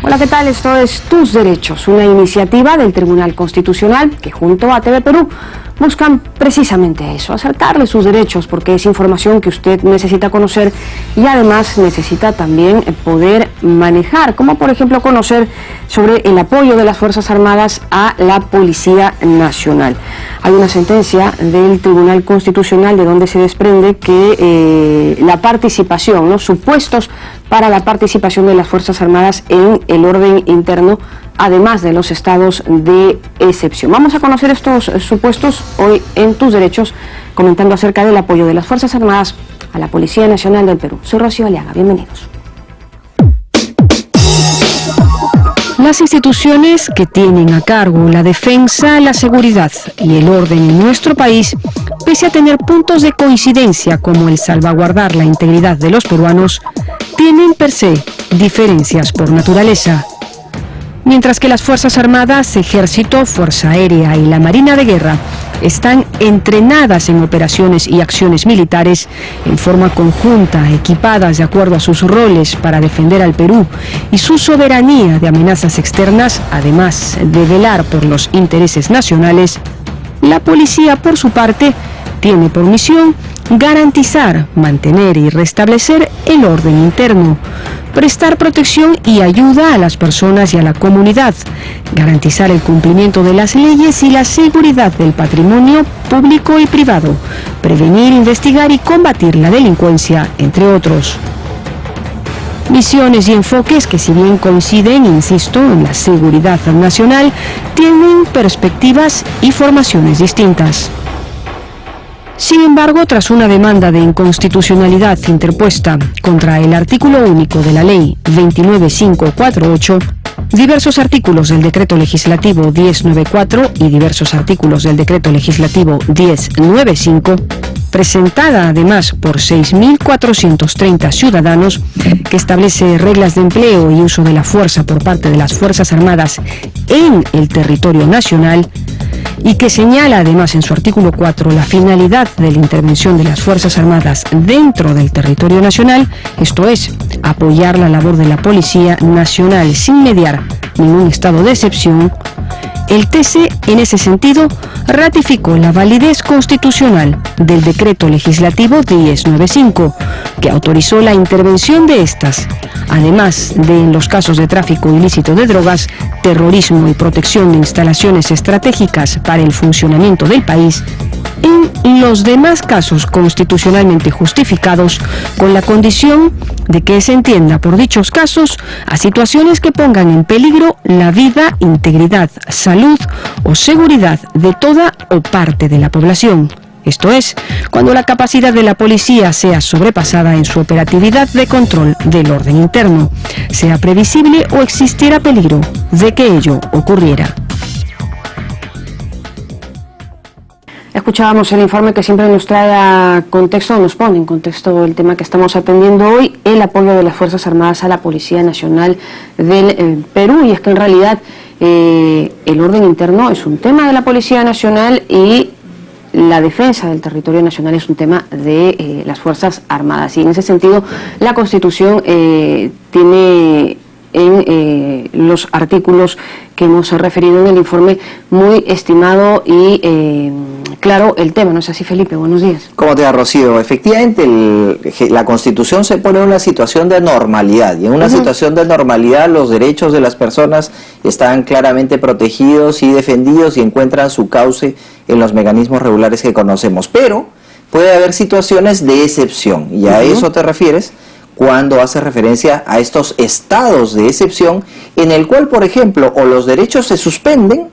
Hola, ¿qué tal? Esto es Tus Derechos, una iniciativa del Tribunal Constitucional que junto a TV Perú buscan precisamente eso, acercarle sus derechos, porque es información que usted necesita conocer y además necesita también poder manejar, como por ejemplo conocer sobre el apoyo de las Fuerzas Armadas a la Policía Nacional. Hay una sentencia del Tribunal Constitucional de donde se desprende que la participación, los supuestos para la participación de las Fuerzas Armadas en el orden interno, además de los estados de excepción. Vamos a conocer estos supuestos hoy en Tus Derechos, comentando acerca del apoyo de las Fuerzas Armadas a la Policía Nacional del Perú. Soy Rocío Aliaga, bienvenidos. Las instituciones que tienen a cargo la defensa, la seguridad y el orden en nuestro país, pese a tener puntos de coincidencia como el salvaguardar la integridad de los peruanos, tienen per se diferencias por naturaleza. Mientras que las Fuerzas Armadas, Ejército, Fuerza Aérea y la Marina de Guerra están entrenadas en operaciones y acciones militares en forma conjunta, equipadas de acuerdo a sus roles para defender al Perú y su soberanía de amenazas externas, además de velar por los intereses nacionales, la policía, por su parte, tiene por misión garantizar, mantener y restablecer el orden interno, prestar protección y ayuda a las personas y a la comunidad, garantizar el cumplimiento de las leyes y la seguridad del patrimonio público y privado, prevenir, investigar y combatir la delincuencia, entre otros. Misiones y enfoques que, si bien coinciden, insisto, en la seguridad nacional, tienen perspectivas y formaciones distintas. Sin embargo, tras una demanda de inconstitucionalidad interpuesta contra el artículo único de la Ley 29548, diversos artículos del Decreto Legislativo 1094 y diversos artículos del Decreto Legislativo 1095, presentada además por 6.430 ciudadanos, que establece reglas de empleo y uso de la fuerza por parte de las Fuerzas Armadas en el territorio nacional, y que señala además en su artículo 4 la finalidad de la intervención de las Fuerzas Armadas dentro del territorio nacional, esto es, apoyar la labor de la Policía Nacional sin mediar ningún estado de excepción. El TC, en ese sentido, ratificó la validez constitucional del Decreto Legislativo 1095, que autorizó la intervención de estas, además de en los casos de tráfico ilícito de drogas, terrorismo y protección de instalaciones estratégicas para el funcionamiento del país, en los demás casos constitucionalmente justificados, con la condición de que se entienda por dichos casos a situaciones que pongan en peligro la vida, integridad, salud o seguridad de toda o parte de la población. Esto es, cuando la capacidad de la policía sea sobrepasada en su operatividad de control del orden interno, sea previsible o existiera peligro de que ello ocurriera. Escuchábamos el informe que siempre nos trae a contexto, nos pone en contexto el tema que estamos atendiendo hoy, el apoyo de las Fuerzas Armadas a la Policía Nacional del Perú, y es que en realidad el orden interno es un tema de la Policía Nacional y la defensa del territorio nacional es un tema de las Fuerzas Armadas, y en ese sentido la Constitución tiene en los artículos que hemos referido en el informe muy estimado y claro el tema, ¿no es así, Felipe? Buenos días. ¿Cómo te va, Rocío? Efectivamente, la Constitución se pone en una situación de normalidad, y en una situación de normalidad los derechos de las personas están claramente protegidos y defendidos y encuentran su cauce en los mecanismos regulares que conocemos, pero puede haber situaciones de excepción, y a eso te refieres cuando hace referencia a estos estados de excepción en el cual, por ejemplo, o los derechos se suspenden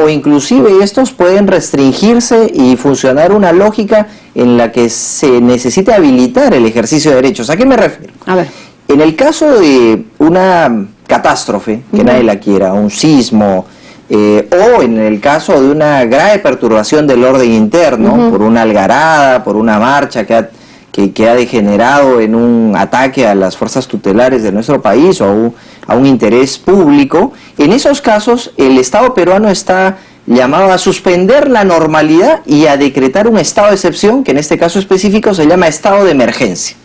o inclusive estos pueden restringirse y funcionar una lógica en la que se necesita habilitar el ejercicio de derechos. ¿A qué me refiero? A ver. En el caso de una catástrofe, que nadie la quiera, un sismo, o en el caso de una grave perturbación del orden interno, por una algarada, por una marcha que ha degenerado en un ataque a las fuerzas tutelares de nuestro país o a un interés público, en esos casos el Estado peruano está llamado a suspender la normalidad y a decretar un estado de excepción, que en este caso específico se llama estado de emergencia.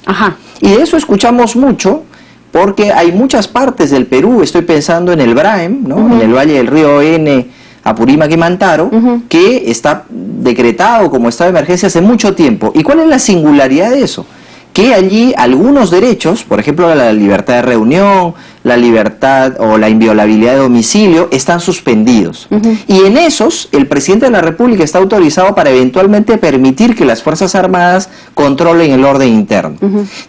Y de eso escuchamos mucho porque hay muchas partes del Perú, estoy pensando en el Braem, ¿no? En el Valle del Río N, Apurímac y Mantaro, que está decretado como estado de emergencia hace mucho tiempo. ¿Y cuál es la singularidad de eso? Que allí algunos derechos, por ejemplo la libertad de reunión, la libertad o la inviolabilidad de domicilio, están suspendidos. Y en esos, el presidente de la República está autorizado para eventualmente permitir que las Fuerzas Armadas controlen el orden interno.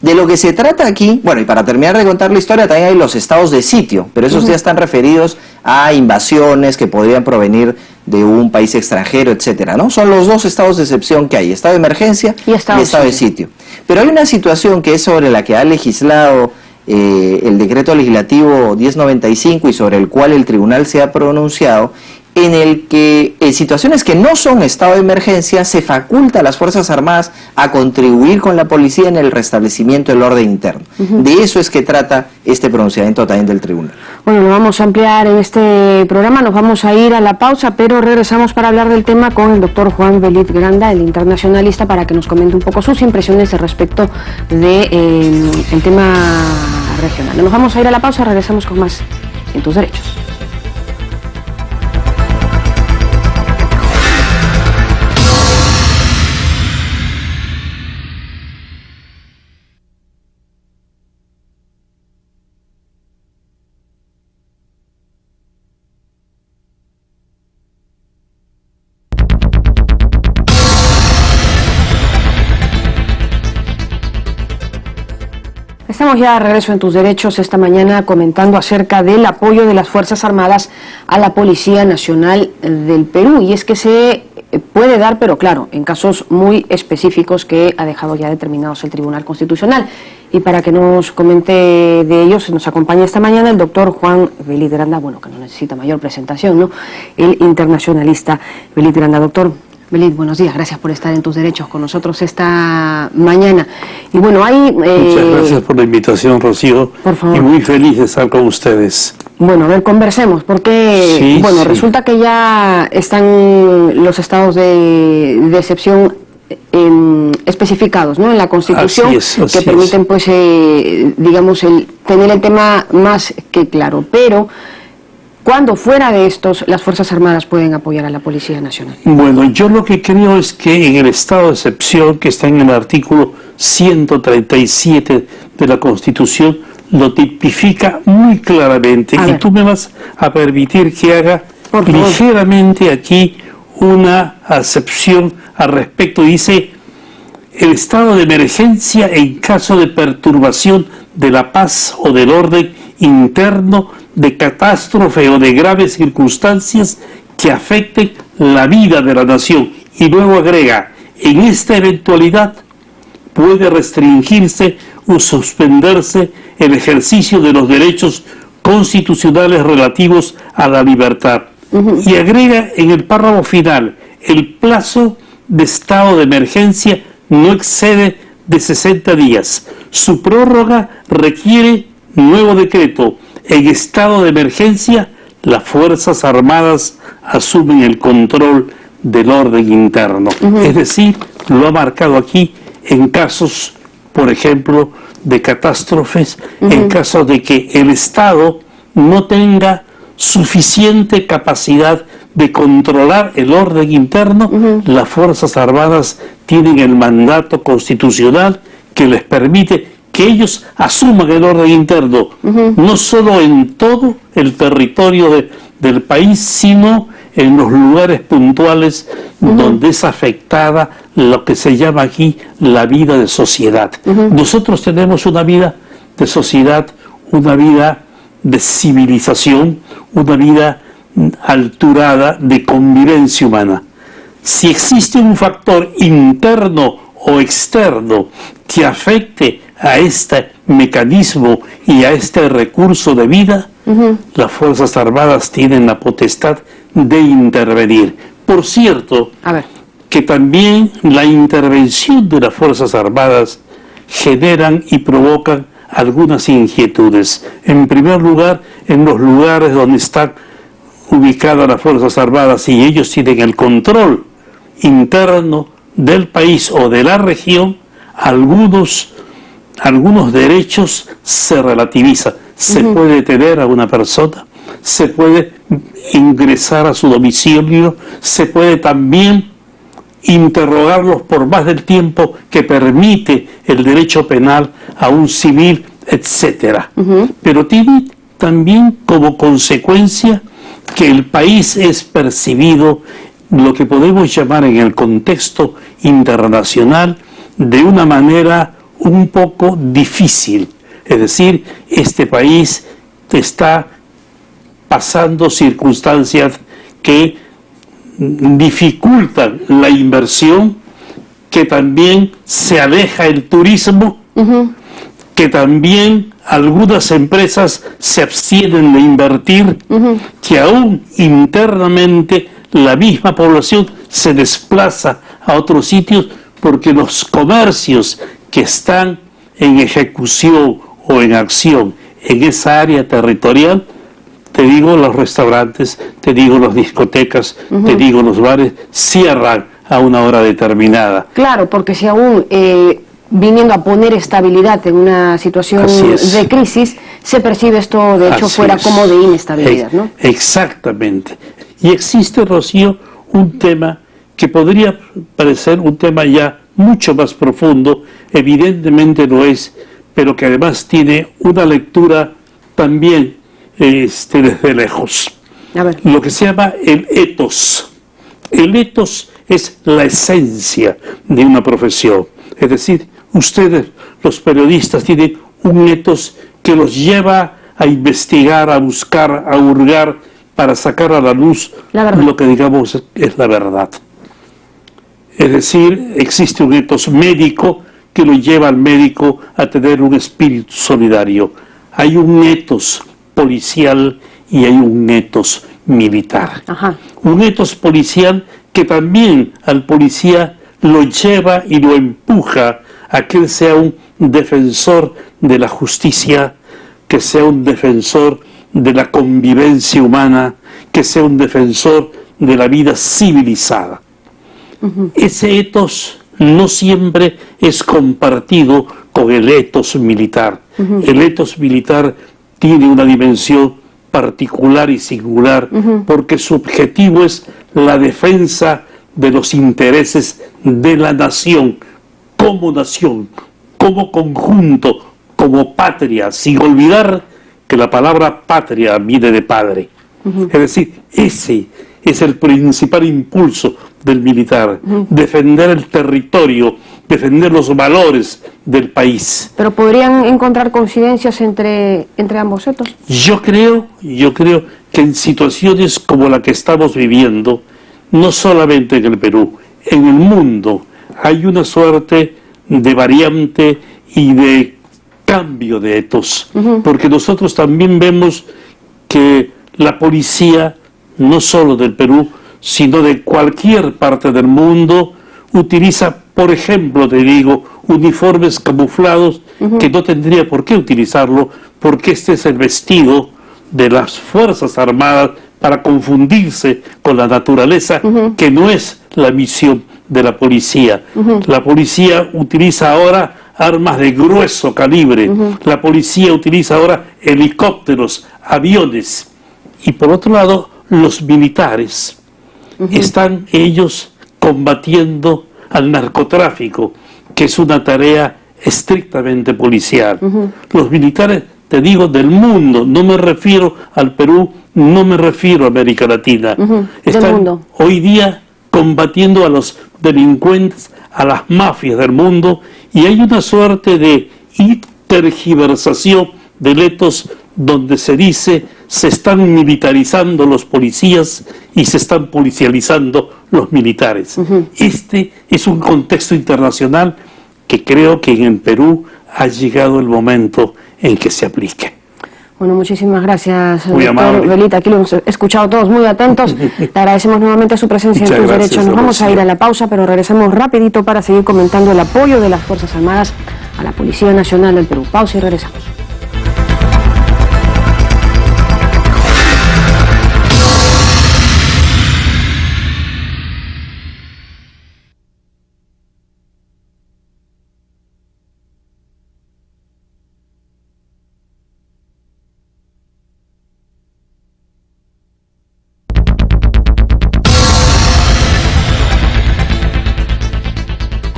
De lo que se trata aquí, bueno, y para terminar de contar la historia, también hay los estados de sitio, pero esos ya están referidos a invasiones que podrían provenir de un país extranjero, etcétera, ¿no? Son los dos estados de excepción que hay, estado de emergencia y estado de sitio. Pero hay una situación que es sobre la que ha legislado el decreto legislativo 1095 y sobre el cual el tribunal se ha pronunciado, en el que en situaciones que no son estado de emergencia se faculta a las Fuerzas Armadas a contribuir con la policía en el restablecimiento del orden interno. De eso es que trata este pronunciamiento también del tribunal. Bueno, lo vamos a ampliar en este programa, nos vamos a ir a la pausa, pero regresamos para hablar del tema con el doctor Juan Velid Granda, el internacionalista, para que nos comente un poco sus impresiones respecto de el tema regional. Nos vamos a ir a la pausa, regresamos con más en Tus Derechos. Estamos ya de regreso en Tus Derechos esta mañana comentando acerca del apoyo de las Fuerzas Armadas a la Policía Nacional del Perú. Y es que se puede dar, pero claro, en casos muy específicos que ha dejado ya determinados el Tribunal Constitucional. Y para que nos comente de ellos, nos acompaña esta mañana el doctor Juan Velid Granda, bueno, que no necesita mayor presentación, ¿no? El internacionalista Velid Granda. Doctor Velid, buenos días, gracias por estar en Tus Derechos con nosotros esta mañana. Y bueno, hay... Muchas gracias por la invitación, Rocío. Por favor. Y muy feliz de estar con ustedes. Bueno, a ver, conversemos, porque, resulta que ya están los estados de excepción especificados, ¿no?, en la Constitución, que permiten, pues, digamos, tener el tema más que claro, pero... ¿Cuándo fuera de estos las Fuerzas Armadas pueden apoyar a la Policía Nacional? Bueno, yo lo que creo es que en el estado de excepción, que está en el artículo 137 de la Constitución, lo tipifica muy claramente. Y tú me vas a permitir que haga ligeramente aquí una acepción al respecto. Dice: el estado de emergencia en caso de perturbación de la paz o del orden interno, de catástrofe o de graves circunstancias que afecten la vida de la nación. Y luego agrega: en esta eventualidad puede restringirse o suspenderse el ejercicio de los derechos constitucionales relativos a la libertad. Y agrega en el párrafo final: el plazo de estado de emergencia no excede de 60 días. Su prórroga requiere nuevo decreto. En estado de emergencia, las Fuerzas Armadas asumen el control del orden interno. Es decir, lo ha marcado aquí en casos, por ejemplo, de catástrofes, en caso de que el Estado no tenga suficiente capacidad de controlar el orden interno, las Fuerzas Armadas tienen el mandato constitucional que les permite que ellos asuman el orden interno, no solo en todo el territorio del país, sino en los lugares puntuales donde es afectada lo que se llama aquí la vida de sociedad. Nosotros tenemos una vida de sociedad, una vida de civilización, una vida alturada de convivencia humana. Si existe un factor interno o externo que afecte a este mecanismo y a este recurso de vida, las Fuerzas Armadas tienen la potestad de intervenir. Por cierto, que también la intervención de las Fuerzas Armadas generan y provocan algunas inquietudes. En primer lugar, en los lugares donde están ubicadas las Fuerzas Armadas y ellos tienen el control interno del país o de la región, algunos algunos derechos se relativizan. Se puede detener a una persona, se puede ingresar a su domicilio, se puede también interrogarlos por más del tiempo que permite el derecho penal a un civil, etcétera. Pero tiene también como consecuencia que el país es percibido, lo que podemos llamar en el contexto internacional, de una manera un poco difícil. Es decir, este país está pasando circunstancias que dificultan la inversión, que también se aleja el turismo, que también algunas empresas se abstienen de invertir, que aún internamente la misma población se desplaza a otros sitios porque los comercios que están en ejecución o en acción en esa área territorial, te digo los restaurantes, te digo las discotecas, te digo los bares, cierran a una hora determinada. Claro, porque si aún viniendo a poner estabilidad en una situación de crisis, se percibe esto de hecho fuera como de inestabilidad, ¿no? Exactamente. Y existe, Rocío, un tema que podría parecer un tema ya mucho más profundo, evidentemente lo es, pero que además tiene una lectura también desde lejos. A ver. Lo que se llama el ethos. El ethos es la esencia de una profesión. Es decir, ustedes, los periodistas, tienen un ethos que los lleva a investigar, a buscar, a hurgar, para sacar a la luz lo que digamos es la verdad. Es decir, existe un ethos médico que lo lleva al médico a tener un espíritu solidario. Hay un ethos policial y hay un ethos militar. Un ethos policial que también al policía lo lleva y lo empuja a que él sea un defensor de la justicia, que sea un defensor de la convivencia humana, que sea un defensor de la vida civilizada. Ese ethos no siempre es compartido con el ethos militar. El ethos militar tiene una dimensión particular y singular porque su objetivo es la defensa de los intereses de la nación, como conjunto, como patria, sin olvidar que la palabra patria viene de padre. Es decir, ese es el principal impulso del militar, defender el territorio, defender los valores del país. ¿Pero podrían encontrar coincidencias entre ambos ethos? Yo creo que en situaciones como la que estamos viviendo, no solamente en el Perú, en el mundo, hay una suerte de variante y de cambio de ethos, porque nosotros también vemos que la policía, no solo del Perú, sino de cualquier parte del mundo, utiliza, por ejemplo, te digo, uniformes camuflados que no tendría por qué utilizarlo, porque este es el vestido de las Fuerzas Armadas para confundirse con la naturaleza, que no es la misión de la policía. La policía utiliza ahora armas de grueso calibre, la policía utiliza ahora helicópteros, aviones, y por otro lado, los militares están ellos combatiendo al narcotráfico, que es una tarea estrictamente policial. Los militares, te digo, del mundo, no me refiero al Perú, no me refiero a América Latina, están hoy día combatiendo a los delincuentes, a las mafias del mundo, y hay una suerte de tergiversación del ethos donde se dice se están militarizando los policías y se están policializando los militares. Este es un contexto internacional que creo que en el Perú ha llegado el momento en que se aplique. Bueno, muchísimas gracias, doctor Velita. Aquí lo hemos escuchado todos muy atentos. Le agradecemos nuevamente su presencia en Tus Derechos. Nos vamos a ir a la pausa, pero regresamos rapidito para seguir comentando el apoyo de las Fuerzas Armadas a la Policía Nacional del Perú. Pausa y regresamos.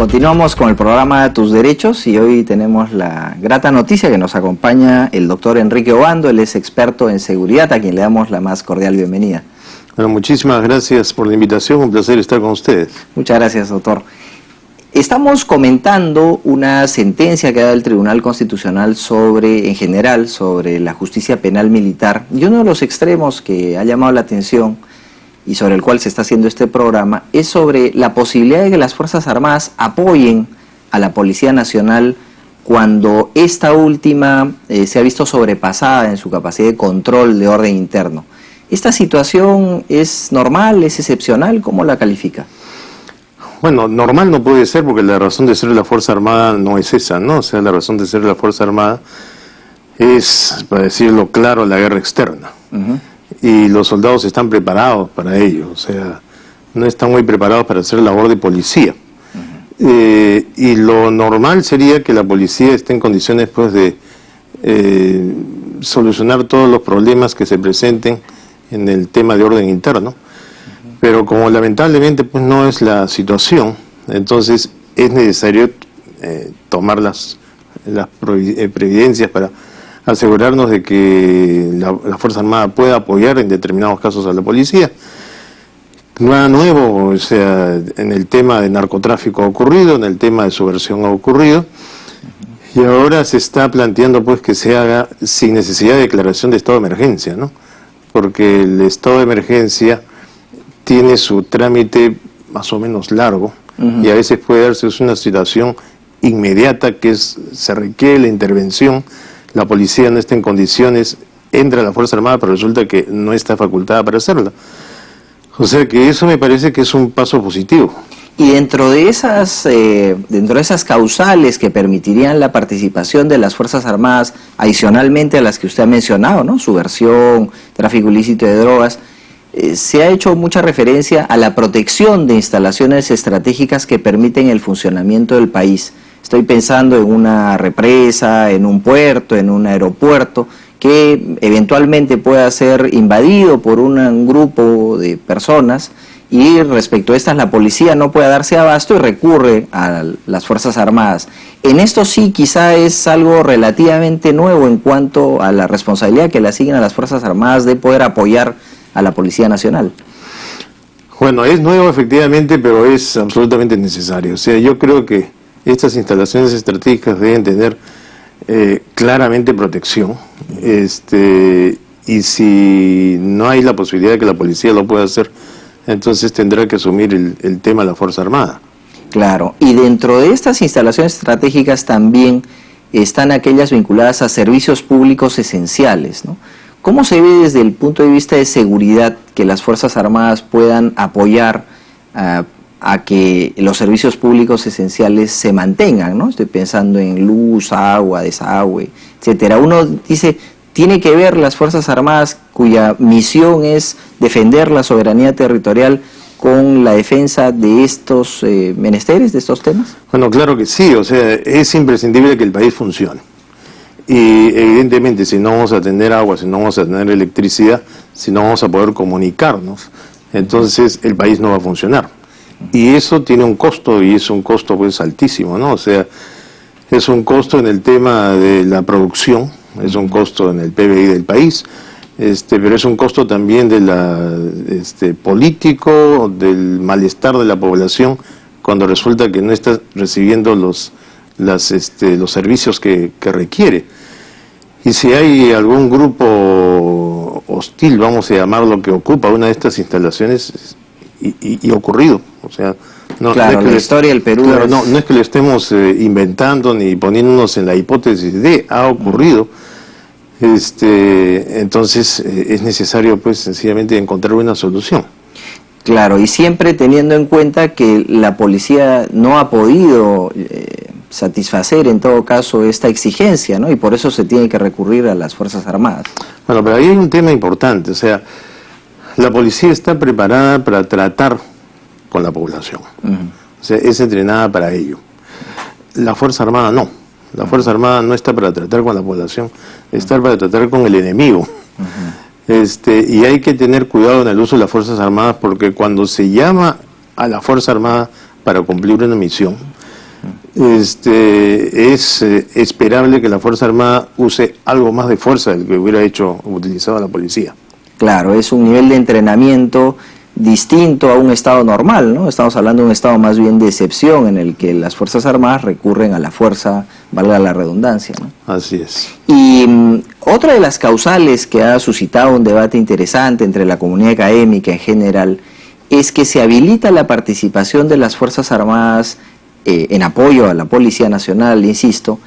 Continuamos con el programa Tus Derechos y hoy tenemos la grata noticia que nos acompaña el doctor Enrique Obando. Él es experto en seguridad, a quien le damos la más cordial bienvenida. Bueno, muchísimas gracias por la invitación, un placer estar con ustedes. Muchas gracias, doctor. Estamos comentando una sentencia que ha dado el Tribunal Constitucional en general, sobre la justicia penal militar. Y uno de los extremos que ha llamado la atención y sobre el cual se está haciendo este programa, es sobre la posibilidad de que las Fuerzas Armadas apoyen a la Policía Nacional cuando esta última se ha visto sobrepasada en su capacidad de control de orden interno. ¿Esta situación es normal, es excepcional? ¿Cómo la califica? Bueno, normal no puede ser porque la razón de ser de la Fuerza Armada no es esa, ¿no? O sea, la razón de ser de la Fuerza Armada es, para decirlo claro, la guerra externa. Y los soldados están preparados para ello, o sea, no están muy preparados para hacer labor de policía. Y lo normal sería que la policía esté en condiciones pues de solucionar todos los problemas que se presenten en el tema de orden interno, pero como lamentablemente pues no es la situación, entonces es necesario tomar las previdencias para asegurarnos de que la Fuerza Armada pueda apoyar en determinados casos a la policía. Nada nuevo, o sea, en el tema de narcotráfico ha ocurrido, en el tema de subversión ha ocurrido, y ahora se está planteando pues que se haga sin necesidad de declaración de estado de emergencia, ¿no? Porque el estado de emergencia tiene su trámite más o menos largo, y a veces puede darse una situación inmediata que se requiere la intervención. La policía no está en condiciones, entra a la Fuerza Armada, pero resulta que no está facultada para hacerlo. O sea que eso me parece que es un paso positivo. Y dentro de esas causales que permitirían la participación de las Fuerzas Armadas, adicionalmente a las que usted ha mencionado, ¿no? Subversión, tráfico ilícito de drogas, se ha hecho mucha referencia a la protección de instalaciones estratégicas que permiten el funcionamiento del país. Estoy pensando en una represa, en un puerto, en un aeropuerto, que eventualmente pueda ser invadido por un grupo de personas, y respecto a estas la policía no puede darse abasto y recurre a las Fuerzas Armadas. En esto sí quizá es algo relativamente nuevo en cuanto a la responsabilidad que le asignan a las Fuerzas Armadas de poder apoyar a la Policía Nacional. Bueno, es nuevo efectivamente, pero es absolutamente necesario. O sea, yo creo que estas instalaciones estratégicas deben tener claramente protección, y si no hay la posibilidad de que la policía lo pueda hacer, entonces tendrá que asumir el tema de la Fuerza Armada. Claro, y dentro de estas instalaciones estratégicas también están aquellas vinculadas a servicios públicos esenciales, ¿no? ¿Cómo se ve desde el punto de vista de seguridad que las Fuerzas Armadas puedan apoyar a que los servicios públicos esenciales se mantengan, ¿no? Estoy pensando en luz, agua, desagüe, etcétera. Uno dice, tiene que ver las Fuerzas Armadas, cuya misión es defender la soberanía territorial, con la defensa de estos menesteres, de estos temas. Bueno, claro que sí, o sea, es imprescindible que el país funcione. Y evidentemente si no vamos a tener agua, si no vamos a tener electricidad, si no vamos a poder comunicarnos, entonces el país no va a funcionar. Y eso tiene un costo, y es un costo pues altísimo, ¿no? O sea, es un costo en el tema de la producción, es un costo en el PBI del país, pero es un costo también de político, del malestar de la población, cuando resulta que no está recibiendo los servicios que requiere. Y si hay algún grupo hostil, vamos a llamarlo, que ocupa una de estas instalaciones, y ha ocurrido, o sea, no, claro, no es que la historia del Perú, claro, no es que lo estemos inventando ni poniéndonos en la hipótesis de, ha ocurrido. Entonces es necesario pues sencillamente encontrar una solución. Claro, y siempre teniendo en cuenta que la policía no ha podido satisfacer en todo caso esta exigencia, ¿no? Y por eso se tiene que recurrir a las Fuerzas Armadas. Bueno, pero ahí hay un tema importante, o sea, la policía está preparada para tratar con la población, o sea, es entrenada para ello. La Fuerza Armada no. La Fuerza Armada no está para tratar con la población, está para tratar con el enemigo. Y hay que tener cuidado en el uso de las Fuerzas Armadas, porque cuando se llama a la Fuerza Armada para cumplir una misión, es esperable que la Fuerza Armada use algo más de fuerza del que hubiera utilizado la policía. Claro, es un nivel de entrenamiento distinto a un estado normal, ¿no? Estamos hablando de un estado más bien de excepción en el que las Fuerzas Armadas recurren a la fuerza, valga la redundancia, ¿no? Así es. Y otra de las causales que ha suscitado un debate interesante entre la comunidad académica en general es que se habilita la participación de las Fuerzas Armadas en apoyo a la Policía Nacional, insisto,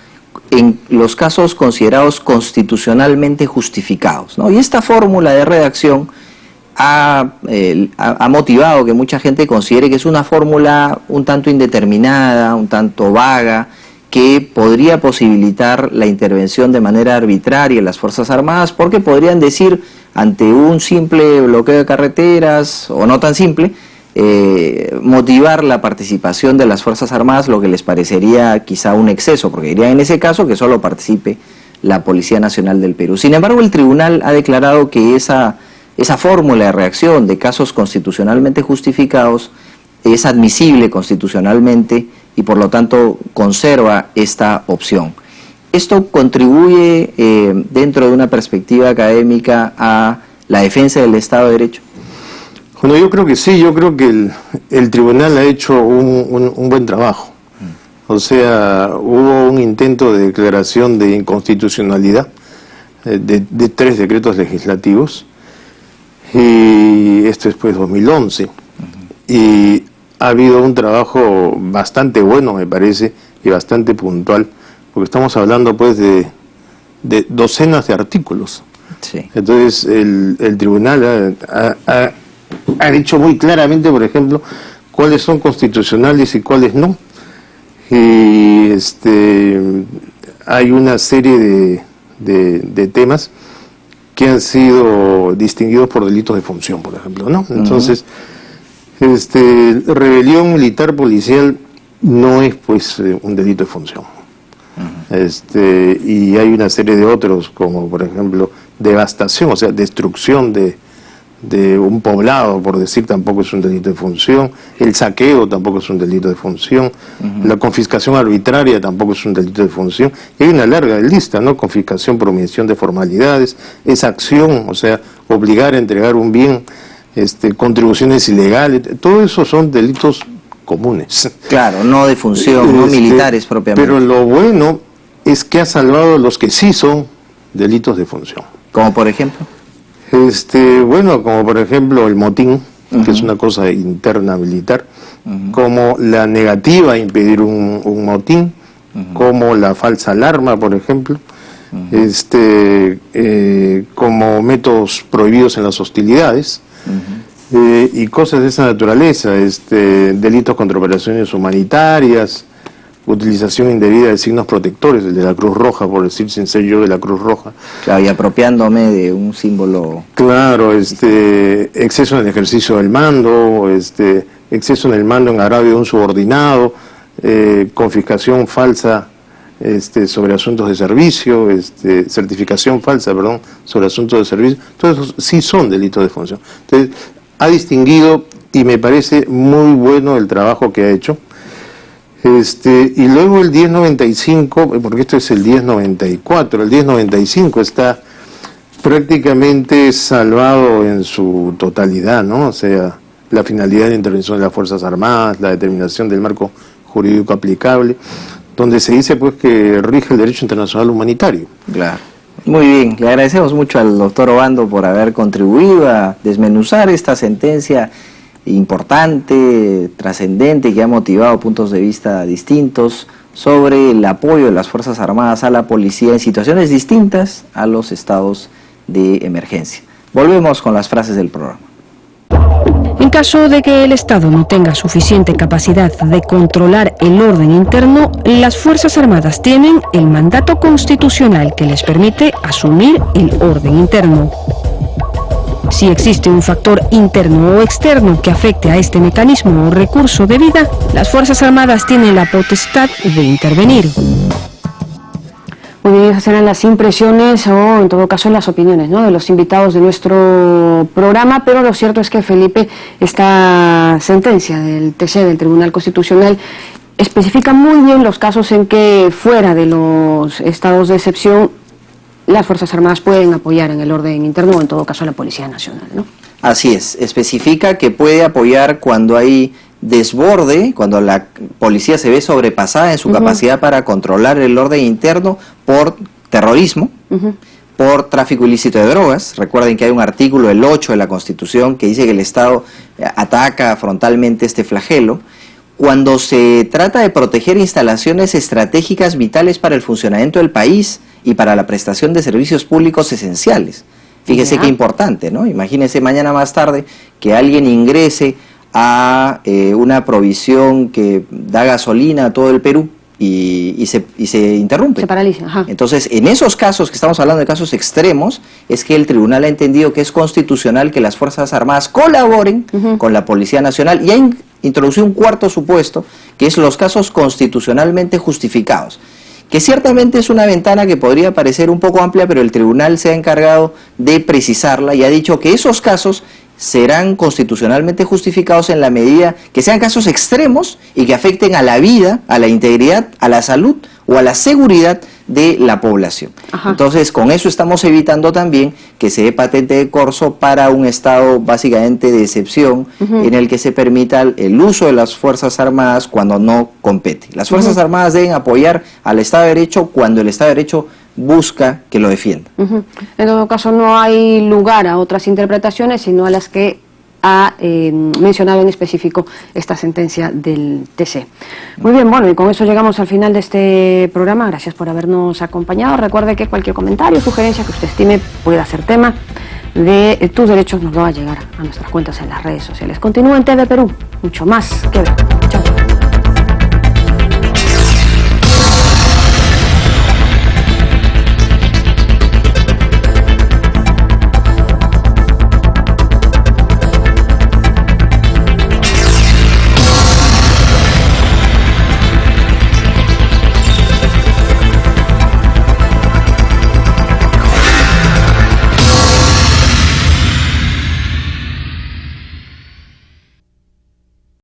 en los casos considerados constitucionalmente justificados, ¿no? Y esta fórmula de redacción ha motivado que mucha gente considere que es una fórmula un tanto indeterminada, un tanto vaga, que podría posibilitar la intervención de manera arbitraria en las Fuerzas Armadas, porque podrían decir, ante un simple bloqueo de carreteras, o no tan simple, motivar la participación de las Fuerzas Armadas, lo que les parecería quizá un exceso, porque dirían en ese caso que solo participe la Policía Nacional del Perú. Sin embargo, el tribunal ha declarado que esa fórmula de reacción de casos constitucionalmente justificados es admisible constitucionalmente y por lo tanto conserva esta opción. Esto contribuye dentro de una perspectiva académica a la defensa del Estado de Derecho. Bueno, yo creo que sí, yo creo que el tribunal ha hecho un buen trabajo. O sea, hubo un intento de declaración de inconstitucionalidad de 3 decretos legislativos, y esto es pues 2011, y ha habido un trabajo bastante bueno, me parece, y bastante puntual, porque estamos hablando pues de docenas de artículos. Sí. Entonces el tribunal ha dicho muy claramente, por ejemplo, cuáles son constitucionales y cuáles no. Y hay una serie de temas que han sido distinguidos por delitos de función, por ejemplo, ¿no? Entonces, rebelión militar policial no es pues un delito de función. Y hay una serie de otros, como por ejemplo devastación, o sea, destrucción de un poblado, por decir, tampoco es un delito de función. El saqueo tampoco es un delito de función. La confiscación arbitraria tampoco es un delito de función. Y hay una larga lista, ¿no? Confiscación por omisión de formalidades, esa acción, o sea, obligar a entregar un bien, contribuciones ilegales, todo eso son delitos comunes. Claro, no de función, no militares propiamente. Pero lo bueno es que ha salvado los que sí son delitos de función. Como por ejemplo. Bueno, como por ejemplo el motín, que es una cosa interna militar, como la negativa a impedir un motín, como la falsa alarma, por ejemplo, como métodos prohibidos en las hostilidades, y cosas de esa naturaleza, delitos contra operaciones humanitarias, utilización indebida de signos protectores, el de la Cruz Roja, por decir, sin ser yo de la Cruz Roja. Claro, y apropiándome de un símbolo. Claro, exceso en el ejercicio del mando, exceso en el mando en agravio de un subordinado, confiscación falsa sobre asuntos de servicio, certificación falsa, perdón, sobre asuntos de servicio. Todos esos sí son delitos de función. Entonces, ha distinguido, y me parece muy bueno el trabajo que ha hecho. Y luego el 1095, porque esto es el 1094, el 1095 está prácticamente salvado en su totalidad, ¿no? O sea, la finalidad de intervención de las Fuerzas Armadas, la determinación del marco jurídico aplicable, donde se dice pues que rige el derecho internacional humanitario. Claro. Muy bien, le agradecemos mucho al doctor Obando por haber contribuido a desmenuzar esta sentencia importante, trascendente, que ha motivado puntos de vista distintos sobre el apoyo de las Fuerzas Armadas a la policía en situaciones distintas a los estados de emergencia. Volvemos con las frases del programa. En caso de que el Estado no tenga suficiente capacidad de controlar el orden interno, las Fuerzas Armadas tienen el mandato constitucional que les permite asumir el orden interno. Si existe un factor interno o externo que afecte a este mecanismo o recurso de vida, las Fuerzas Armadas tienen la potestad de intervenir. Muy bien, esas eran las impresiones o en todo caso las opiniones, ¿no?, de los invitados de nuestro programa, pero lo cierto es que, Felipe, esta sentencia del TC, del Tribunal Constitucional, especifica muy bien los casos en que fuera de los estados de excepción las Fuerzas Armadas pueden apoyar en el orden interno o en todo caso a la Policía Nacional, ¿no? Así es, especifica que puede apoyar cuando hay desborde, cuando la policía se ve sobrepasada en su capacidad para controlar el orden interno por terrorismo, por tráfico ilícito de drogas. Recuerden que hay un artículo, el 8 de la Constitución, que dice que el Estado ataca frontalmente este flagelo. Cuando se trata de proteger instalaciones estratégicas vitales para el funcionamiento del país y para la prestación de servicios públicos esenciales. Fíjese qué importante, ¿no? Imagínese mañana más tarde que alguien ingrese a una provisión que da gasolina a todo el Perú y se interrumpe. Se paraliza, ajá. Entonces, en esos casos, que estamos hablando de casos extremos, es que el tribunal ha entendido que es constitucional que las Fuerzas Armadas colaboren con la Policía Nacional y ha introducido un cuarto supuesto, que es los casos constitucionalmente justificados, que ciertamente es una ventana que podría parecer un poco amplia, pero el tribunal se ha encargado de precisarla y ha dicho que esos casos serán constitucionalmente justificados en la medida que sean casos extremos y que afecten a la vida, a la integridad, a la salud o a la seguridad de la población. Entonces, con eso estamos evitando también que se dé patente de corso para un estado básicamente de excepción en el que se permita el uso de las Fuerzas Armadas cuando no compete. Las Fuerzas Armadas deben apoyar al Estado de Derecho cuando el Estado de Derecho busca que lo defienda. En todo caso, no hay lugar a otras interpretaciones, sino a las que ha mencionado en específico esta sentencia del TC. Muy bien, bueno, y con eso llegamos al final de este programa. Gracias por habernos acompañado. Recuerde que cualquier comentario, sugerencia que usted estime pueda ser tema de tus derechos nos lo va a llegar a nuestras cuentas en las redes sociales. Continúa en TV Perú, mucho más que ver.